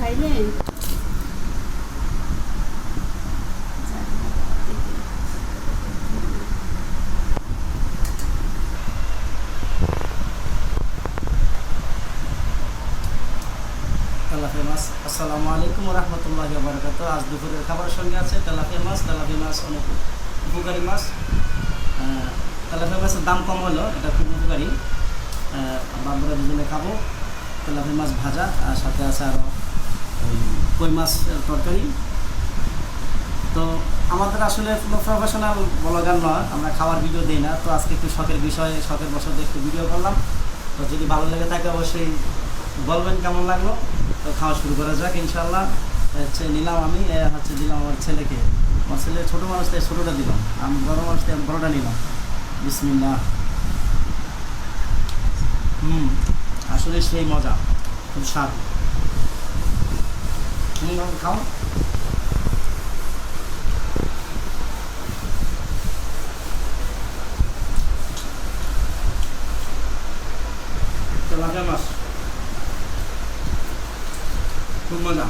খাইলে তেলাপিয়া মাছ। আসসালামু আলাইকুম রহমতুল্লাহি ওয়া বারাকাতুহু। আজ দুপুরের খাবারের সঙ্গে আছে তেলাপিয়া মাছ। তেলাপিয়া মাছ অনেক উপকারী মাছ। তেলাপিয়া মাছের দাম কম হলো, এটা খুব উপকারী। বাবুরা দুজনে খাবো। তেলাপিয়া মাছ ভাজা, আর সাথে আছে আরও ওই কই মাছ তরকারি। তো আমাদের আসলে কোনো প্রফেশনাল ব্লগার নয়, আমরা খাওয়ার ভিডিও দিই না। তো আজকে একটু শখের বিষয়ে, শখের বশত একটু ভিডিও করলাম। তো যদি ভালো লেগে থাকে অবশ্যই বলবেন কেমন লাগলো। তো খাওয়া শুরু করা যাক ইনশাল্লাহ। হচ্ছে নিলাম আমি, হচ্ছে দিলাম আমার ছেলেকে। আমার ছেলে ছোটো মানুষ তাই ছোটোটা দিলাম, আমি বড়ো মানুষ তাই আমি বড়োটা নিলাম। বিসমিল্লাহ। আসলে সেই মজা, খুব স্বাদ। খাও। তেলাপিয়া মাছ খুব মজা।